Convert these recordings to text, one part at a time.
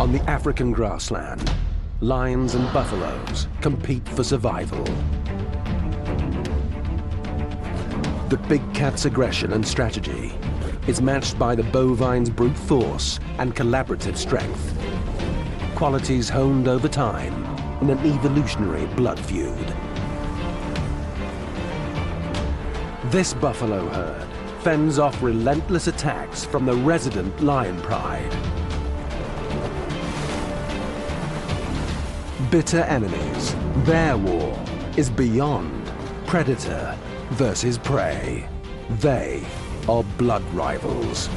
On the African grassland, lions and buffaloes compete for survival. The big cat's aggression and strategy is matched by the bovine's brute force and collaborative strength, qualities honed over time in an evolutionary blood feud. This buffalo herd fends off relentless attacks from the resident lion pride. Bitter enemies, their war is beyond predator versus prey. They are blood rivals.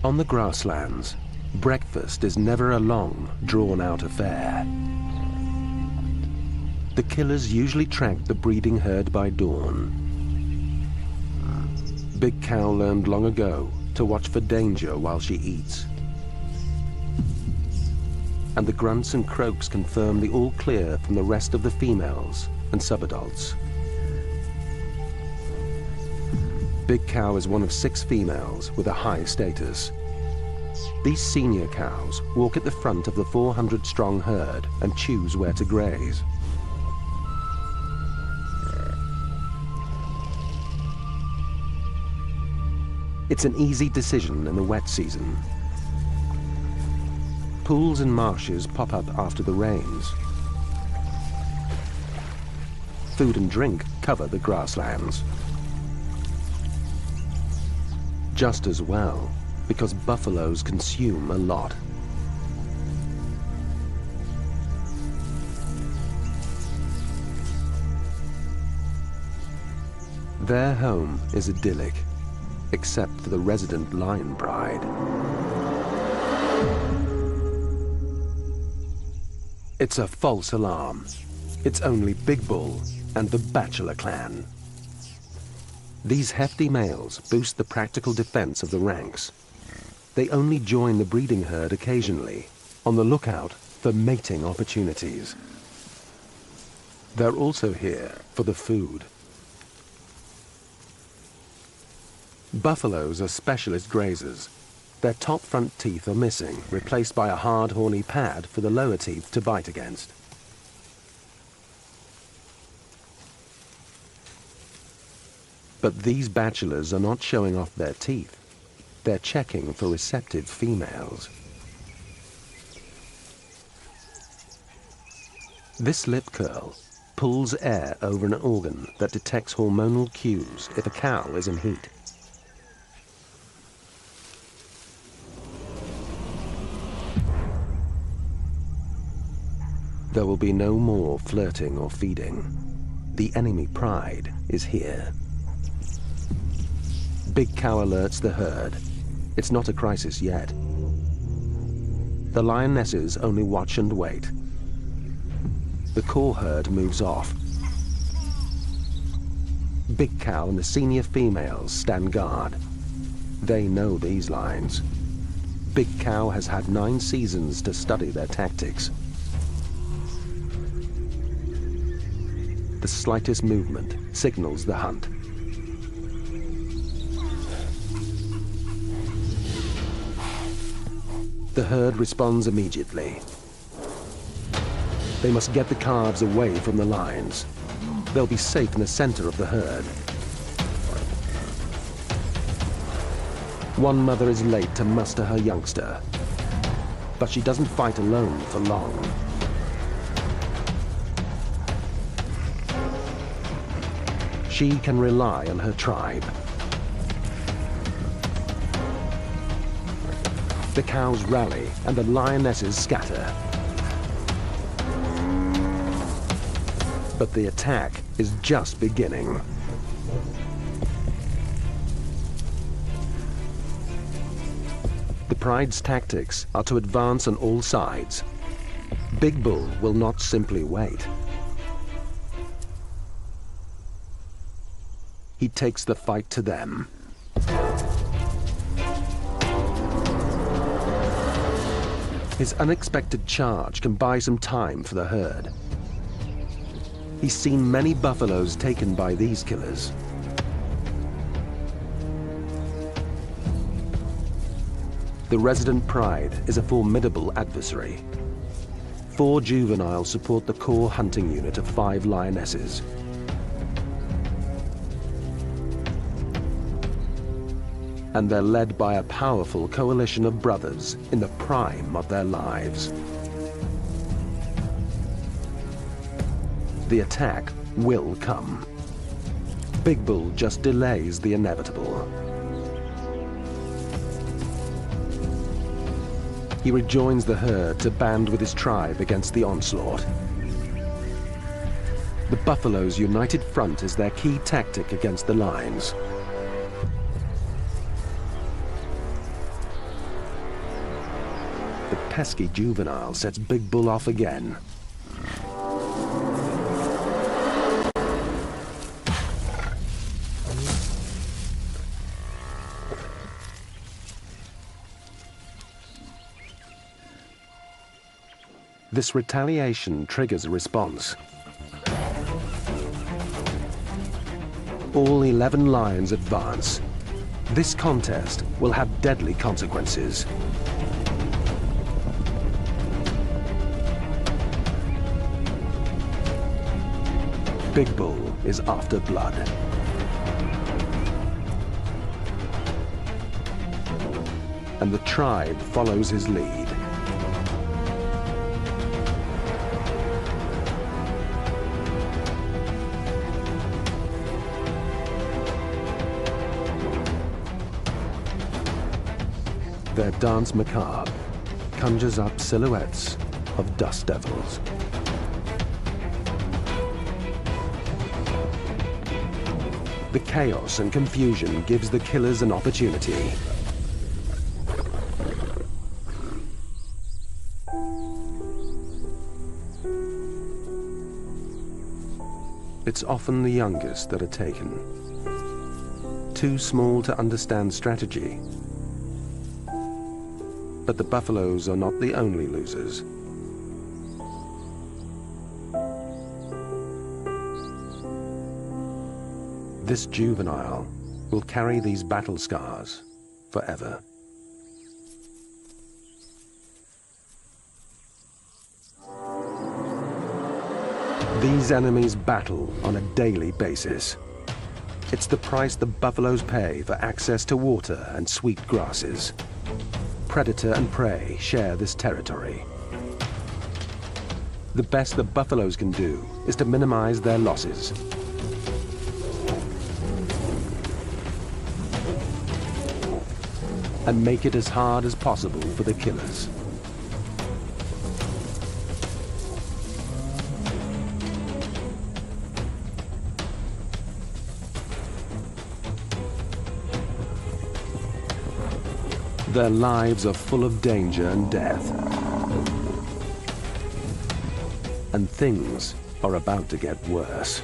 On the grasslands, breakfast is never a long, drawn-out affair. The killers usually track the breeding herd by dawn. Big Cow learned long ago to watch for danger while she eats. And the grunts and croaks confirm the all clear from the rest of the females and subadults. Big Cow is one of 6 females with a high status. These senior cows walk at the front of the 400-strong herd and choose where to graze. It's an easy decision in the wet season. Pools and marshes pop up after the rains. Food and drink cover the grasslands. Just as well, because buffaloes consume a lot. Their home is idyllic, except for the resident lion pride. It's a false alarm. It's only Big Bull and the Bachelor clan. These hefty males boost the practical defense of the ranks. They only join the breeding herd occasionally, on the lookout for mating opportunities. They're also here for the food. Buffaloes are specialist grazers. Their top front teeth are missing, replaced by a hard, horny pad for the lower teeth to bite against. But these bachelors are not showing off their teeth. They're checking for receptive females. This lip curl pulls air over an organ that detects hormonal cues if a cow is in heat. There will be no more flirting or feeding. The enemy pride is here. Big Cow alerts the herd. It's not a crisis yet. The lionesses only watch and wait. The core herd moves off. Big Cow and the senior females stand guard. They know these lines. Big Cow has had 9 seasons to study their tactics. The slightest movement signals the hunt. The herd responds immediately. They must get the calves away from the lines. They'll be safe in the center of the herd. One mother is late to muster her youngster, but she doesn't fight alone for long. She can rely on her tribe. The cows rally and the lionesses scatter. But the attack is just beginning. The pride's tactics are to advance on all sides. Big Bull will not simply wait. He takes the fight to them. His unexpected charge can buy some time for the herd. He's seen many buffaloes taken by these killers. The resident pride is a formidable adversary. 4 juveniles support the core hunting unit of 5 lionesses. And they're led by a powerful coalition of brothers in the prime of their lives. The attack will come. Big Bull just delays the inevitable. He rejoins the herd to band with his tribe against the onslaught. The buffalo's united front is their key tactic against the lions. The pesky juvenile sets Big Bull off again. This retaliation triggers a response. All 11 lions advance. This contest will have deadly consequences. Big Bull is after blood. And the tribe follows his lead. Their dance macabre conjures up silhouettes of dust devils. The chaos and confusion gives the killers an opportunity. It's often the youngest that are taken. Too small to understand strategy. But the buffaloes are not the only losers. This juvenile will carry these battle scars forever. These enemies battle on a daily basis. It's the price the buffaloes pay for access to water and sweet grasses. Predator and prey share this territory. The best the buffaloes can do is to minimize their losses. And make it as hard as possible for the killers. Their lives are full of danger and death. And things are about to get worse.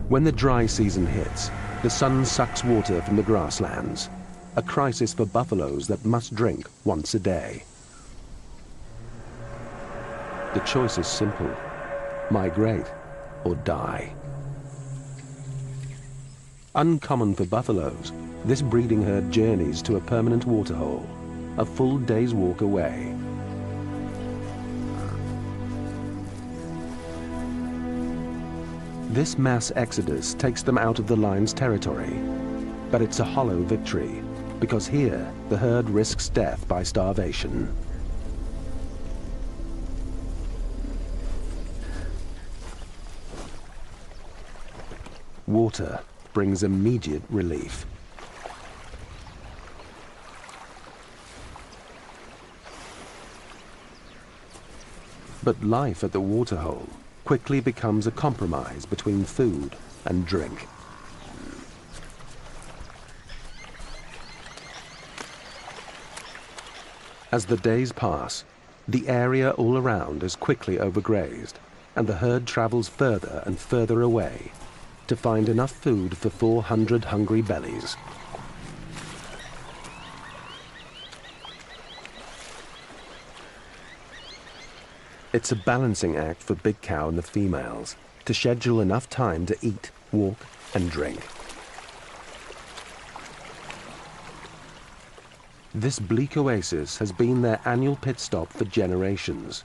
When the dry season hits, the sun sucks water from the grasslands, a crisis for buffaloes that must drink once a day. The choice is simple: migrate or die. Uncommon for buffaloes, this breeding herd journeys to a permanent waterhole, a full day's walk away. This mass exodus takes them out of the lion's territory, but it's a hollow victory, because here the herd risks death by starvation. Water brings immediate relief. But life at the waterhole quickly becomes a compromise between food and drink. As the days pass, the area all around is quickly overgrazed, and the herd travels further and further away to find enough food for 400 hungry bellies. It's a balancing act for Big Cow and the females to schedule enough time to eat, walk, and drink. This bleak oasis has been their annual pit stop for generations.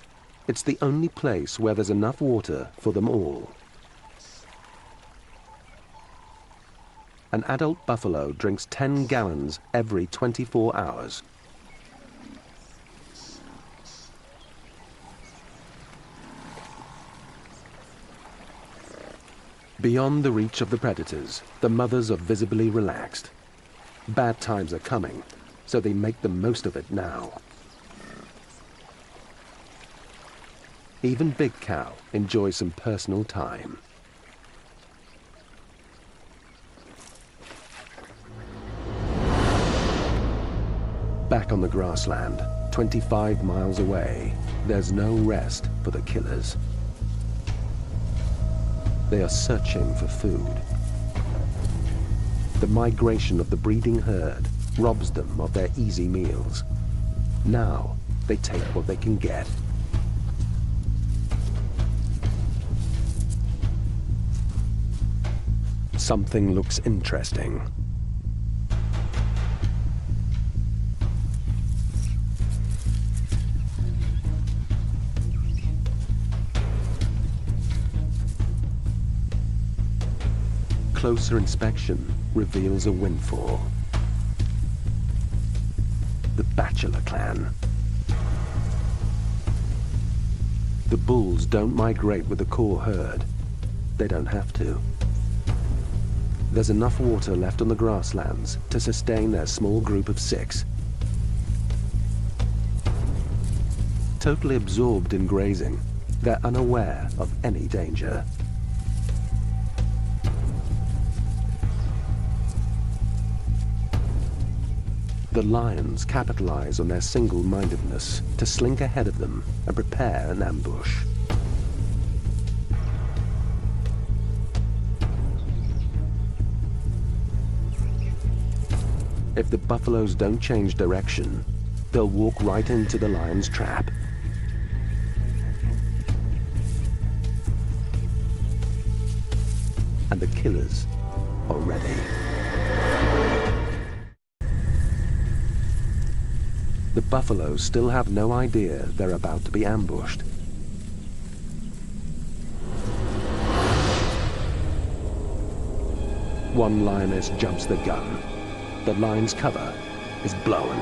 It's the only place where there's enough water for them all. An adult buffalo drinks 10 gallons every 24 hours. Beyond the reach of the predators, the mothers are visibly relaxed. Bad times are coming, so they make the most of it now. Even Big Cow enjoys some personal time. Back on the grassland, 25 miles away, there's no rest for the killers. They are searching for food. The migration of the breeding herd robs them of their easy meals. Now, they take what they can get. Something looks interesting. Closer inspection reveals a windfall. The Bachelor clan. The bulls don't migrate with the core herd. They don't have to. There's enough water left on the grasslands to sustain their small group of 6. Totally absorbed in grazing, they're unaware of any danger. The lions capitalize on their single-mindedness to slink ahead of them and prepare an ambush. If the buffaloes don't change direction, they'll walk right into the lion's trap. And the killers are ready. The buffaloes still have no idea they're about to be ambushed. One lioness jumps the gun. The lion's cover is blown.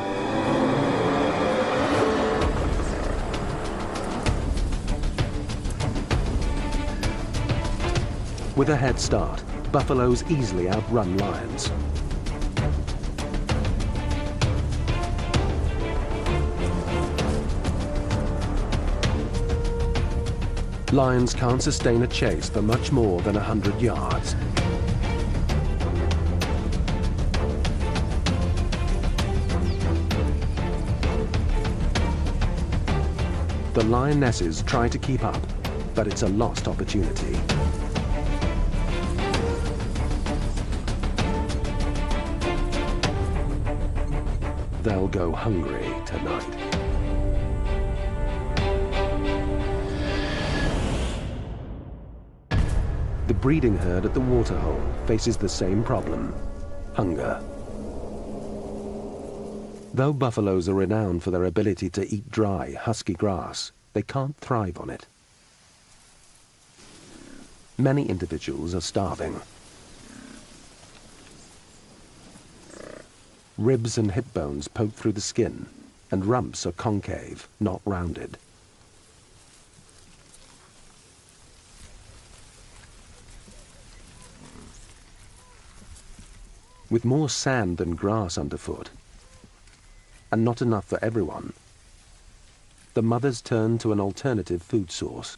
With a head start, buffaloes easily outrun lions. Lions can't sustain a chase for much more than 100 yards. The lionesses try to keep up, but it's a lost opportunity. They'll go hungry tonight. The breeding herd at the waterhole faces the same problem: hunger. Though buffaloes are renowned for their ability to eat dry, husky grass, they can't thrive on it. Many individuals are starving. Ribs and hip bones poke through the skin, and rumps are concave, not rounded. With more sand than grass underfoot, and not enough for everyone, the mothers turn to an alternative food source.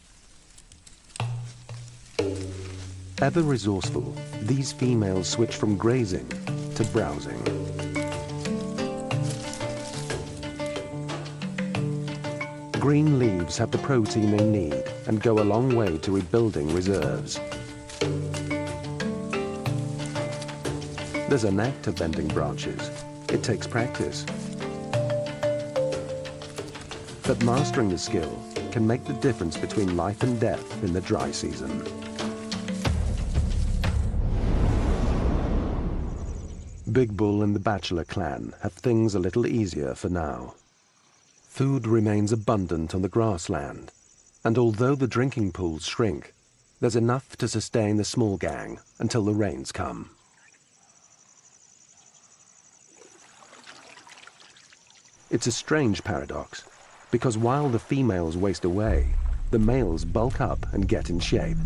Ever resourceful, these females switch from grazing to browsing. Green leaves have the protein they need and go a long way to rebuilding reserves. There's a knack to bending branches. It takes practice. But mastering the skill can make the difference between life and death in the dry season. Big Bull and the Bachelor clan have things a little easier for now. Food remains abundant on the grassland, and although the drinking pools shrink, there's enough to sustain the small gang until the rains come. It's a strange paradox, because while the females waste away, the males bulk up and get in shape.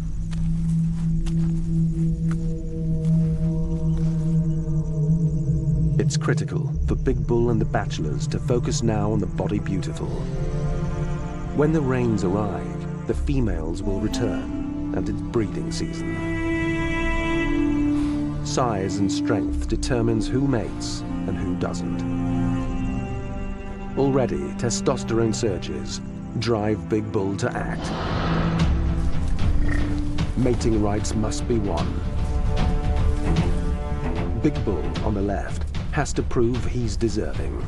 It's critical for Big Bull and the Bachelors to focus now on the body beautiful. When the rains arrive, the females will return, and it's breeding season. Size and strength determines who mates and who doesn't. Already, testosterone surges drive Big Bull to act. Mating rights must be won. Big Bull, on the left, has to prove he's deserving.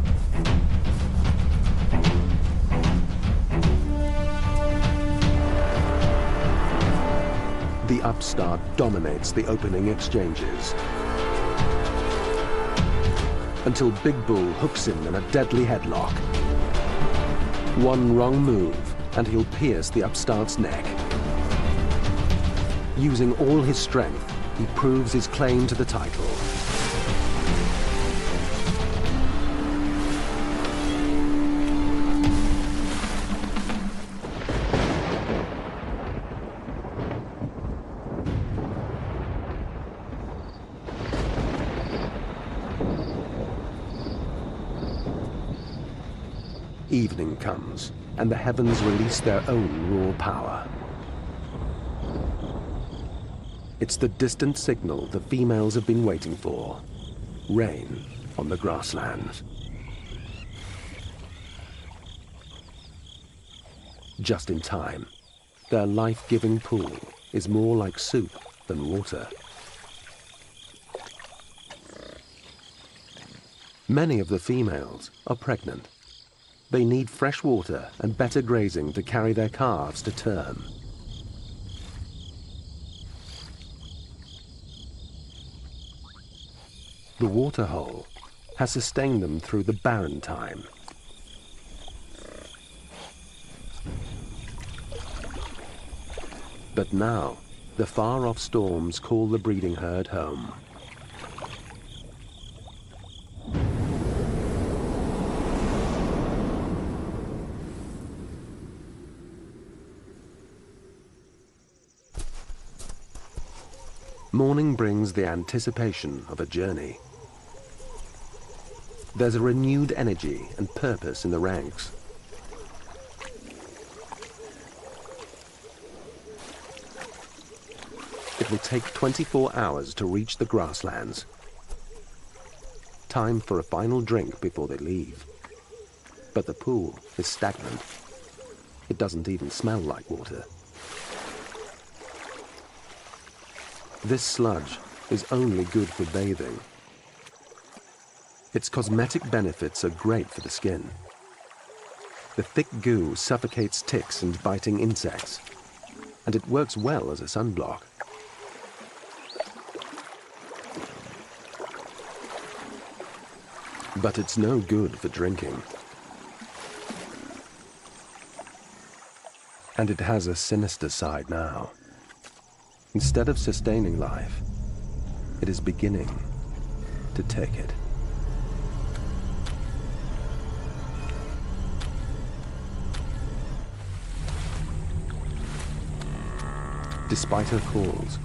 The upstart dominates the opening exchanges, until Big Bull hooks him in a deadly headlock. One wrong move, and he'll pierce the upstart's neck. Using all his strength, he proves his claim to the title. Evening comes, and the heavens release their own raw power. It's the distant signal the females have been waiting for. Rain on the grasslands. Just in time. Their life-giving pool is more like soup than water. Many of the females are pregnant. They need fresh water and better grazing to carry their calves to term. The waterhole has sustained them through the barren time. But now, the far-off storms call the breeding herd home. Morning brings the anticipation of a journey. There's a renewed energy and purpose in the ranks. It will take 24 hours to reach the grasslands. Time for a final drink before they leave. But the pool is stagnant. It doesn't even smell like water. This sludge is only good for bathing. Its cosmetic benefits are great for the skin. The thick goo suffocates ticks and biting insects, and it works well as a sunblock. But it's no good for drinking. And it has a sinister side now. Instead of sustaining life, it is beginning to take it. Despite her calls,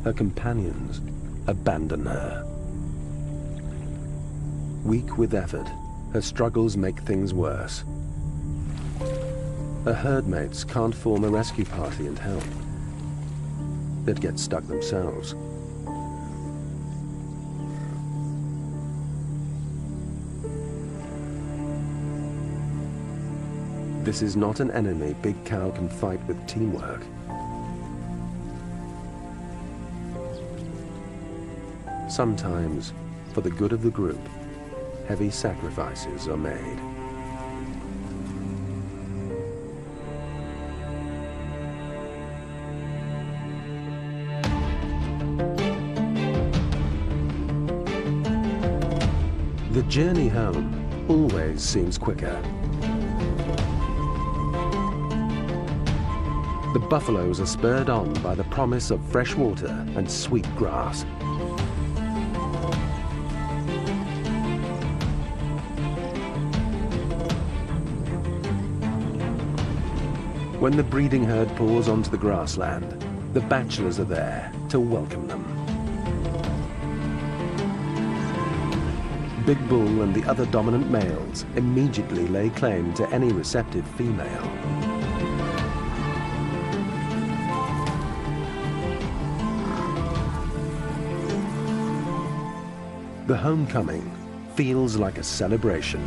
her companions abandon her. Weak with effort, her struggles make things worse. Her herdmates can't form a rescue party and help. They'd get stuck themselves. This is not an enemy Big Cow can fight with teamwork. Sometimes, for the good of the group, heavy sacrifices are made. journey home always seems quicker. The buffaloes are spurred on by the promise of fresh water and sweet grass. When the breeding herd pours onto the grassland, the bachelors are there to welcome them. Big Bull and the other dominant males immediately lay claim to any receptive female. The homecoming feels like a celebration.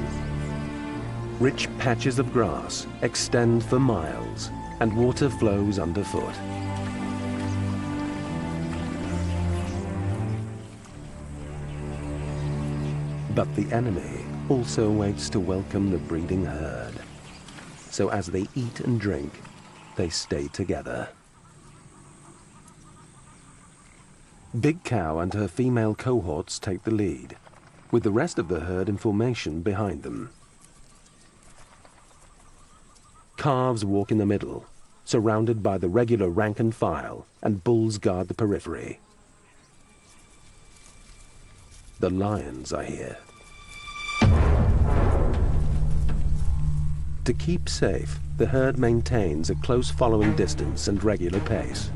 Rich patches of grass extend for miles, and water flows underfoot. But the enemy also waits to welcome the breeding herd. So as they eat and drink, they stay together. Big Cow and her female cohorts take the lead, with the rest of the herd in formation behind them. Calves walk in the middle, surrounded by the regular rank and file, and bulls guard the periphery. The lions are here. To keep safe, the herd maintains a close following distance and regular pace.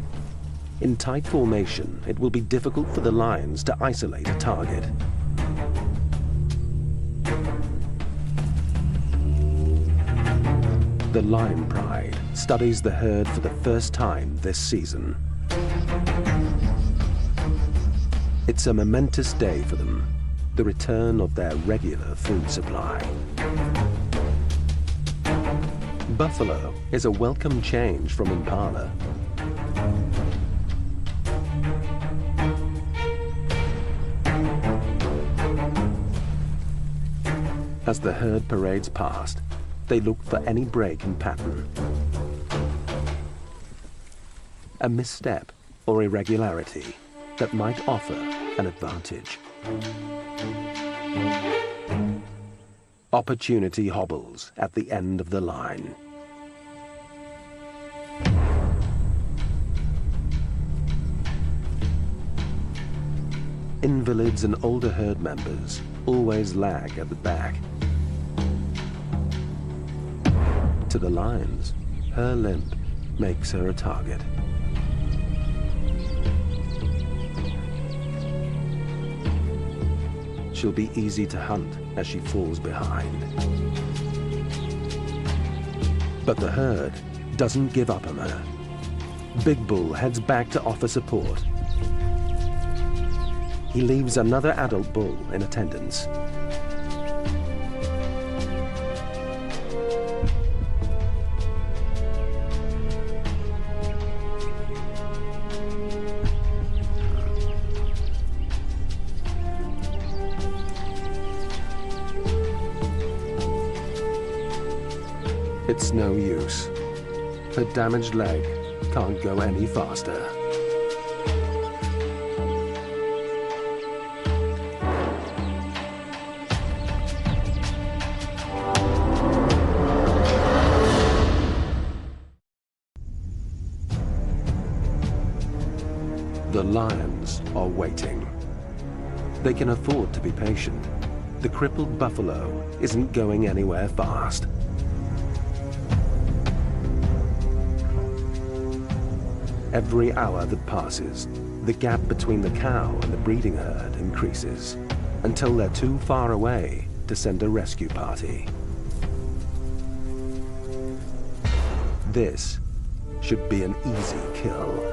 In tight formation, it will be difficult for the lions to isolate a target. The Lion Pride studies the herd for the first time this season. It's a momentous day for them, the return of their regular food supply. Buffalo is a welcome change from Impala. As the herd parades past, they look for any break in pattern. A misstep or irregularity that might offer an advantage. Opportunity hobbles at the end of the line. Invalids and older herd members always lag at the back. To the lions, her limp makes her a target. She'll be easy to hunt as she falls behind. But the herd doesn't give up on her. Big Bull heads back to offer support. He leaves another adult bull in attendance. It's no use. Her damaged leg can't go any faster. The lions are waiting. They can afford to be patient. The crippled buffalo isn't going anywhere fast. Every hour that passes, the gap between the cow and the breeding herd increases, until they're too far away to send a rescue party. This should be an easy kill.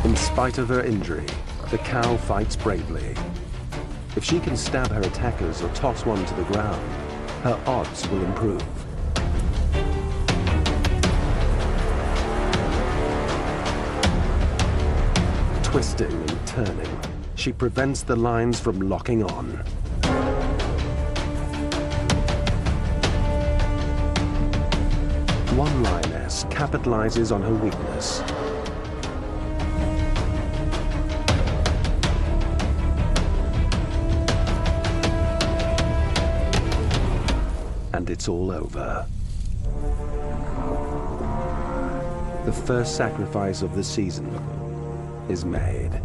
In spite of her injury, the cow fights bravely. If she can stab her attackers or toss one to the ground, her odds will improve. Twisting and turning, she prevents the lines from locking on. One lioness capitalizes on her weakness. And it's all over. The first sacrifice of the season is made.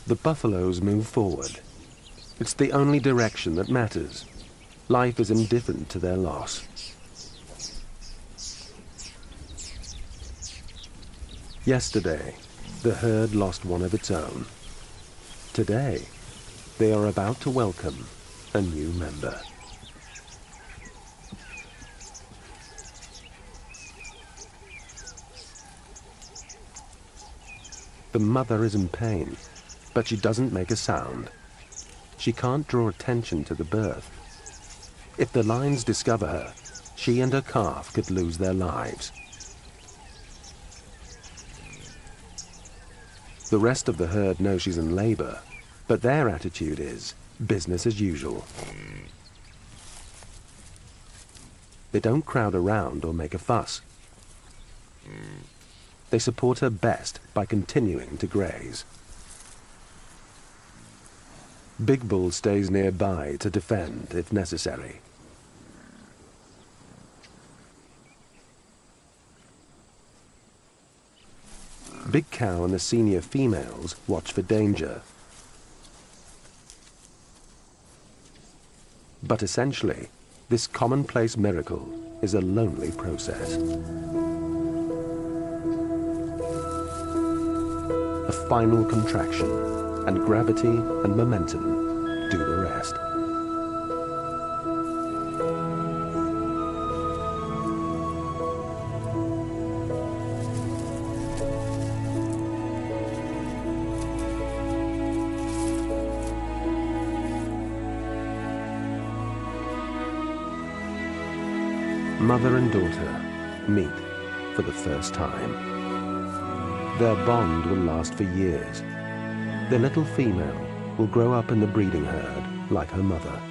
The buffaloes move forward. It's the only direction that matters. Life is indifferent to their loss. Yesterday, the herd lost one of its own. Today, they are about to welcome a new member. The mother is in pain, but she doesn't make a sound. She can't draw attention to the birth. If the lions discover her, she and her calf could lose their lives. The rest of the herd know she's in labor, but their attitude is business as usual. They don't crowd around or make a fuss. They support her best by continuing to graze. Big Bull stays nearby to defend if necessary. Big Cow and the senior females watch for danger. But essentially, this commonplace miracle is a lonely process. A final contraction, and gravity and momentum do the rest. Mother and daughter meet for the first time. Their bond will last for years. The little female will grow up in the breeding herd like her mother.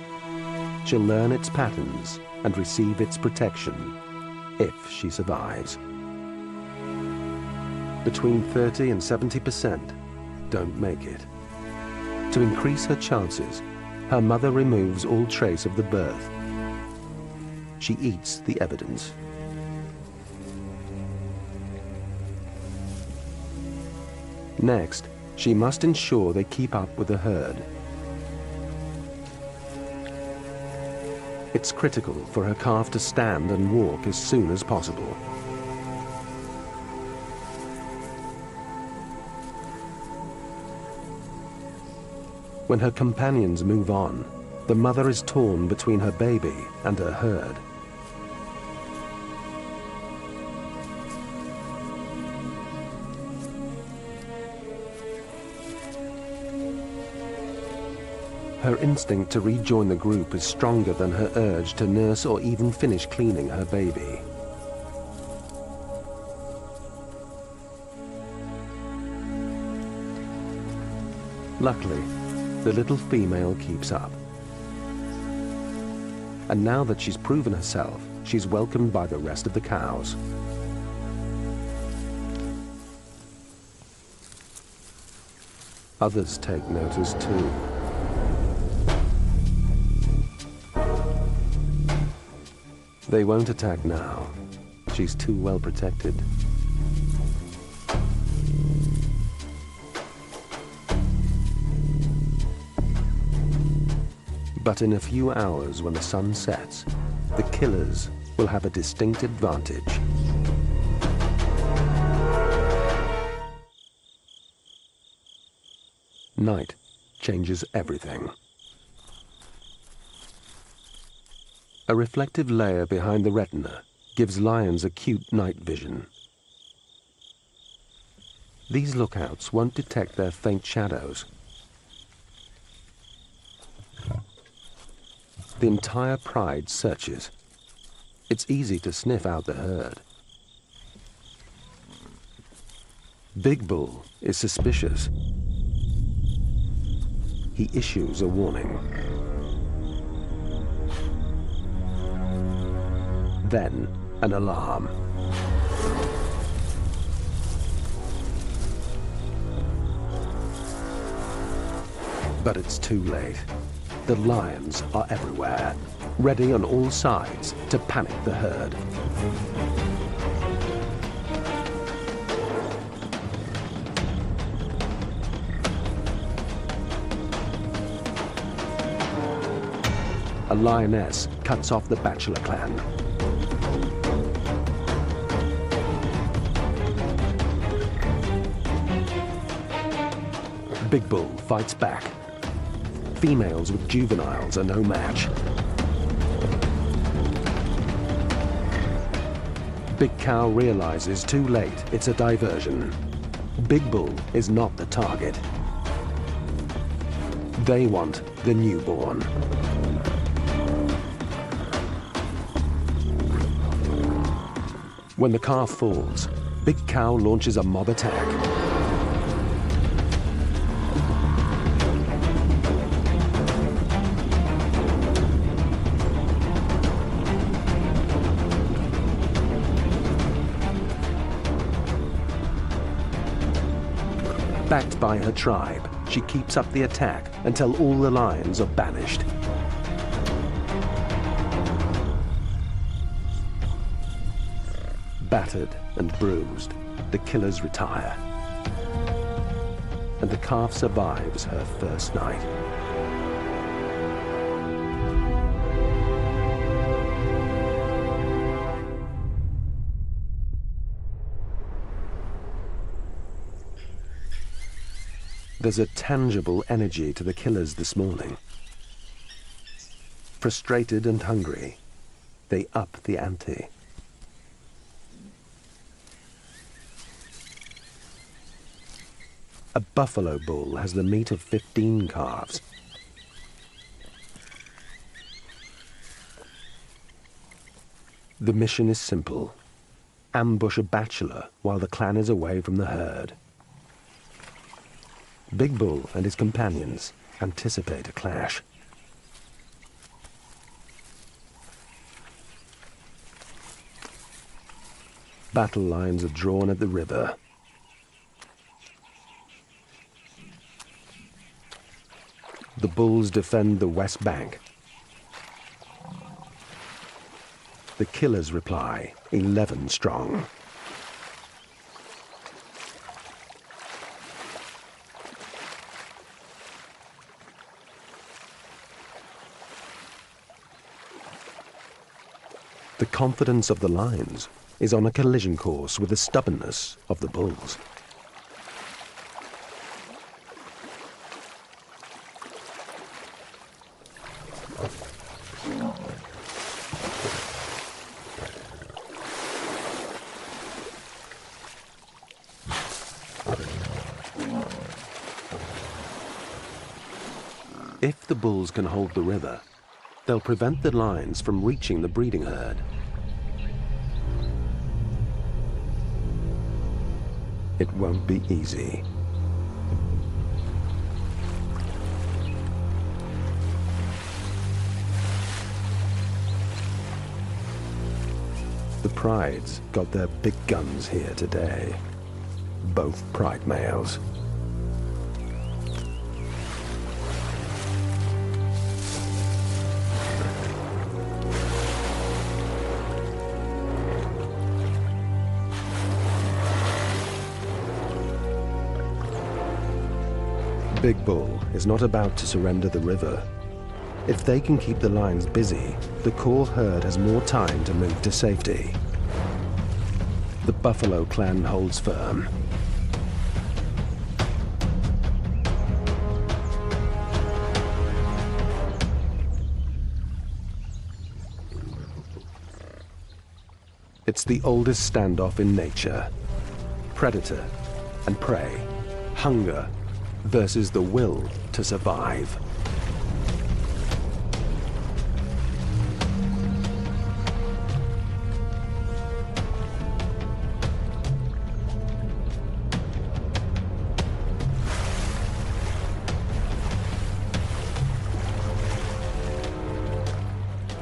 She'll learn its patterns and receive its protection if she survives. Between 30 and 70% don't make it. To increase her chances, her mother removes all trace of the birth. She eats the evidence. Next, she must ensure they keep up with the herd. It's critical for her calf to stand and walk as soon as possible. When her companions move on, the mother is torn between her baby and her herd. Her instinct to rejoin the group is stronger than her urge to nurse or even finish cleaning her baby. Luckily, the little female keeps up. And now that she's proven herself, she's welcomed by the rest of the cows. Others take notice too. They won't attack now. She's too well protected. But in a few hours, when the sun sets, the killers will have a distinct advantage. Night changes everything. A reflective layer behind the retina gives lions acute night vision. These lookouts won't detect their faint shadows. The entire pride searches. It's easy to sniff out the herd. Big Bull is suspicious. He issues a warning. Then, an alarm. But it's too late. The lions are everywhere, ready on all sides to panic the herd. A lioness cuts off the Bachelor clan. Big Bull fights back. Females with juveniles are no match. Big Cow realizes too late it's a diversion. Big Bull is not the target. They want the newborn. When the calf falls, Big Cow launches a mob attack. Backed by her tribe, she keeps up the attack until all the lions are banished. Battered and bruised, the killers retire. And the calf survives her first night. There's a tangible energy to the killers this morning. Frustrated and hungry, they up the ante. A buffalo bull has the meat of 15 calves. The mission is simple. Ambush a bachelor while the clan is away from the herd. Big Bull and his companions anticipate a clash. Battle lines are drawn at the river. The bulls defend the west bank. The killers reply, 11 strong. The confidence of the lions is on a collision course with the stubbornness of the bulls. If the bulls can hold the river, they'll prevent the lions from reaching the breeding herd. It won't be easy. The prides got their big guns here today. Both pride males. Big Bull is not about to surrender the river. If they can keep the lions busy, the core herd has more time to move to safety. The Buffalo clan holds firm. It's the oldest standoff in nature. Predator and prey, hunger versus the will to survive.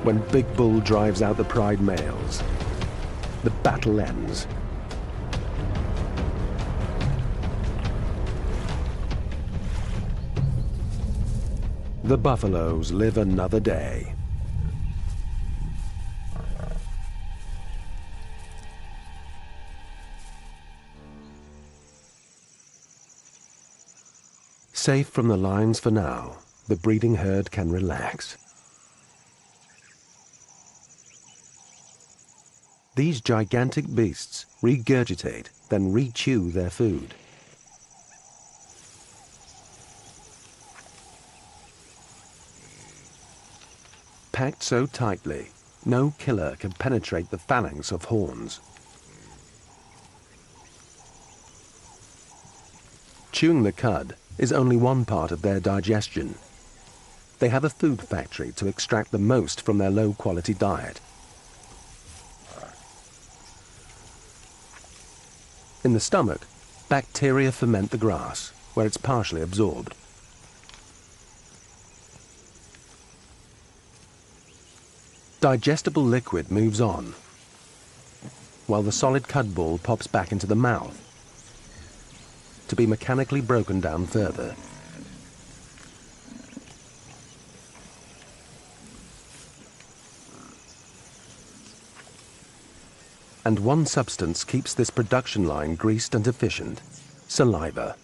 When Big Bull drives out the pride males, the battle ends. The buffaloes live another day. Safe from the lions for now, the breeding herd can relax. These gigantic beasts regurgitate, then re-chew their food. Packed so tightly, no killer can penetrate the phalanx of horns. Chewing the cud is only one part of their digestion. They have a food factory to extract the most from their low-quality diet. In the stomach, bacteria ferment the grass, where it's partially absorbed. Digestible liquid moves on, while the solid cud ball pops back into the mouth, to be mechanically broken down further. And one substance keeps this production line greased and efficient: saliva.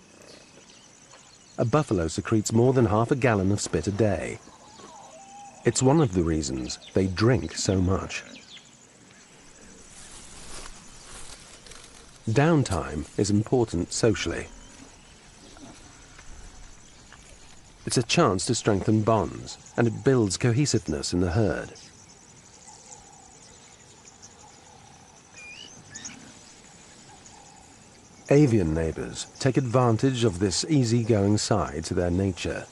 A buffalo secretes more than half a gallon of spit a day. It's one of the reasons they drink so much. Downtime is important socially. It's a chance to strengthen bonds, and it builds cohesiveness in the herd. Avian neighbors take advantage of this easygoing side to their nature.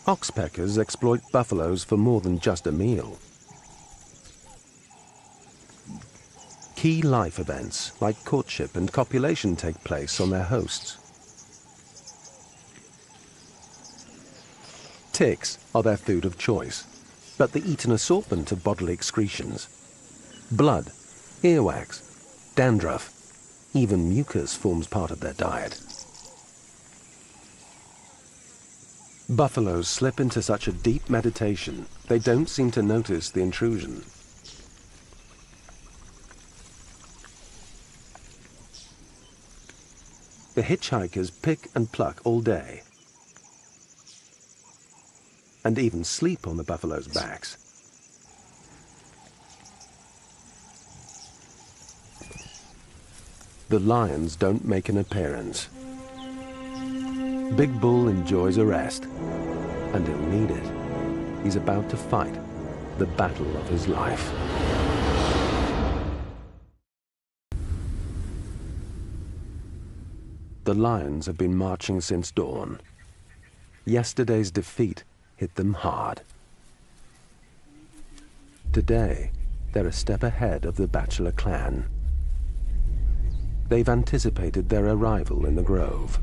Oxpeckers exploit buffaloes for more than just a meal. Key life events like courtship and copulation take place on their hosts. Ticks are their food of choice, but they eat an assortment of bodily excretions. Blood, earwax, dandruff, even mucus forms part of their diet. Buffaloes slip into such a deep meditation, they don't seem to notice the intrusion. The hitchhikers pick and pluck all day, and even sleep on the buffaloes' backs. The lions don't make an appearance. Big Bull enjoys a rest, and he'll need it. He's about to fight the battle of his life. The lions have been marching since dawn. Yesterday's defeat hit them hard. Today, they're a step ahead of the bachelor clan. They've anticipated their arrival in the grove.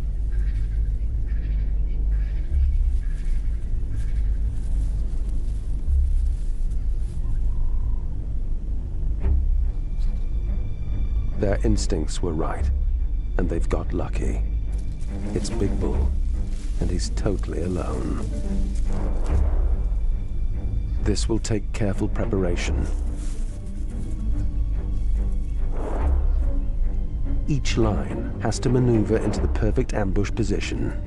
Their instincts were right, and they've got lucky. It's Big Bull, and he's totally alone. This will take careful preparation. Each line has to maneuver into the perfect ambush position.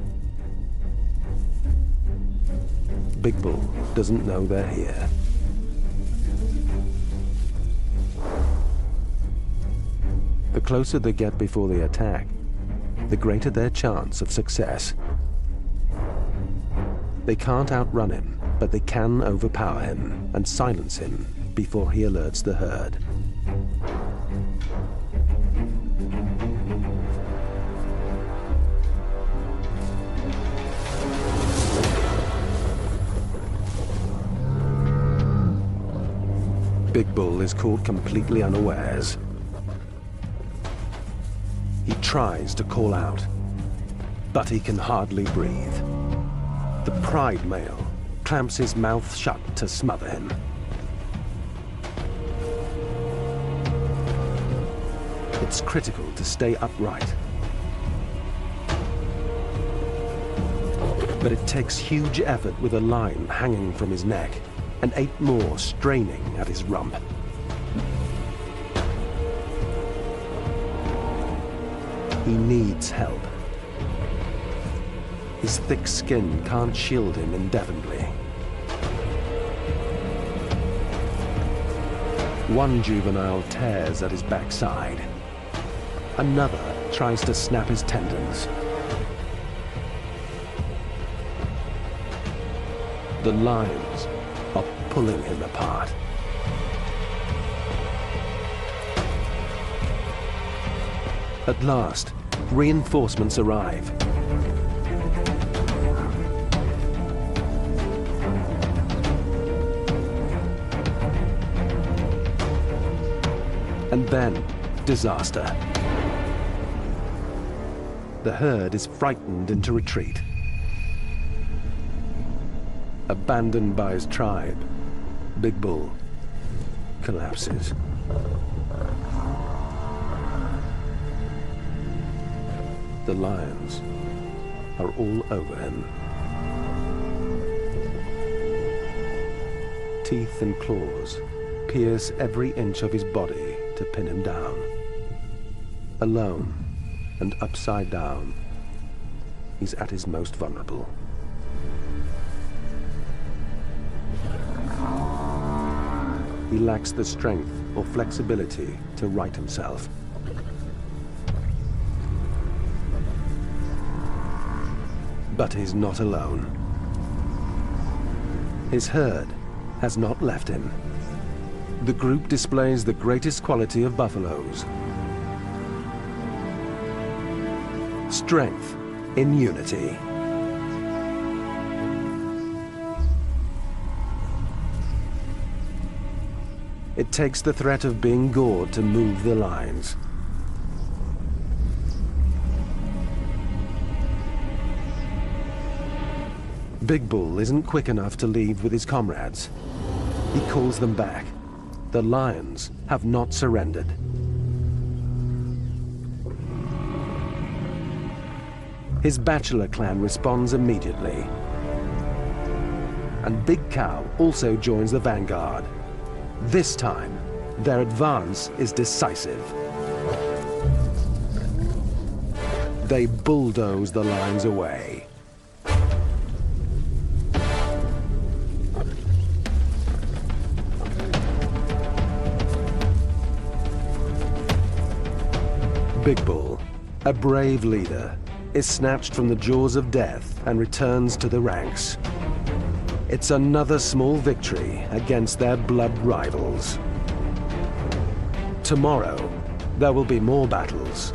Big Bull doesn't know they're here. The closer they get before they attack, the greater their chance of success. They can't outrun him, but they can overpower him and silence him before he alerts the herd. Big Bull is caught completely unawares. He tries to call out, but he can hardly breathe. The pride male clamps his mouth shut to smother him. It's critical to stay upright. But it takes huge effort with a line hanging from his neck and 8 more straining at his rump. He needs help. His thick skin can't shield him indefinitely. One juvenile tears at his backside. Another tries to snap his tendons. The lions are pulling him apart. At last, reinforcements arrive. And then, disaster. The herd is frightened into retreat. Abandoned by his tribe, Big Bull collapses. The lions are all over him. Teeth and claws pierce every inch of his body to pin him down. Alone and upside down, he's at his most vulnerable. He lacks the strength or flexibility to right himself. But he's not alone. His herd has not left him. The group displays the greatest quality of buffaloes: strength in unity. It takes the threat of being gored to move the lines. Big Bull isn't quick enough to leave with his comrades. He calls them back. The lions have not surrendered. His bachelor clan responds immediately. And Big Cow also joins the vanguard. This time, their advance is decisive. They bulldoze the lines away. Big Bull, a brave leader, is snatched from the jaws of death and returns to the ranks. It's another small victory against their blood rivals. Tomorrow, there will be more battles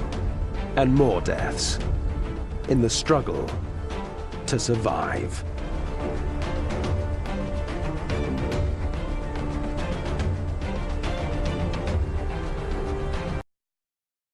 and more deaths in the struggle to survive.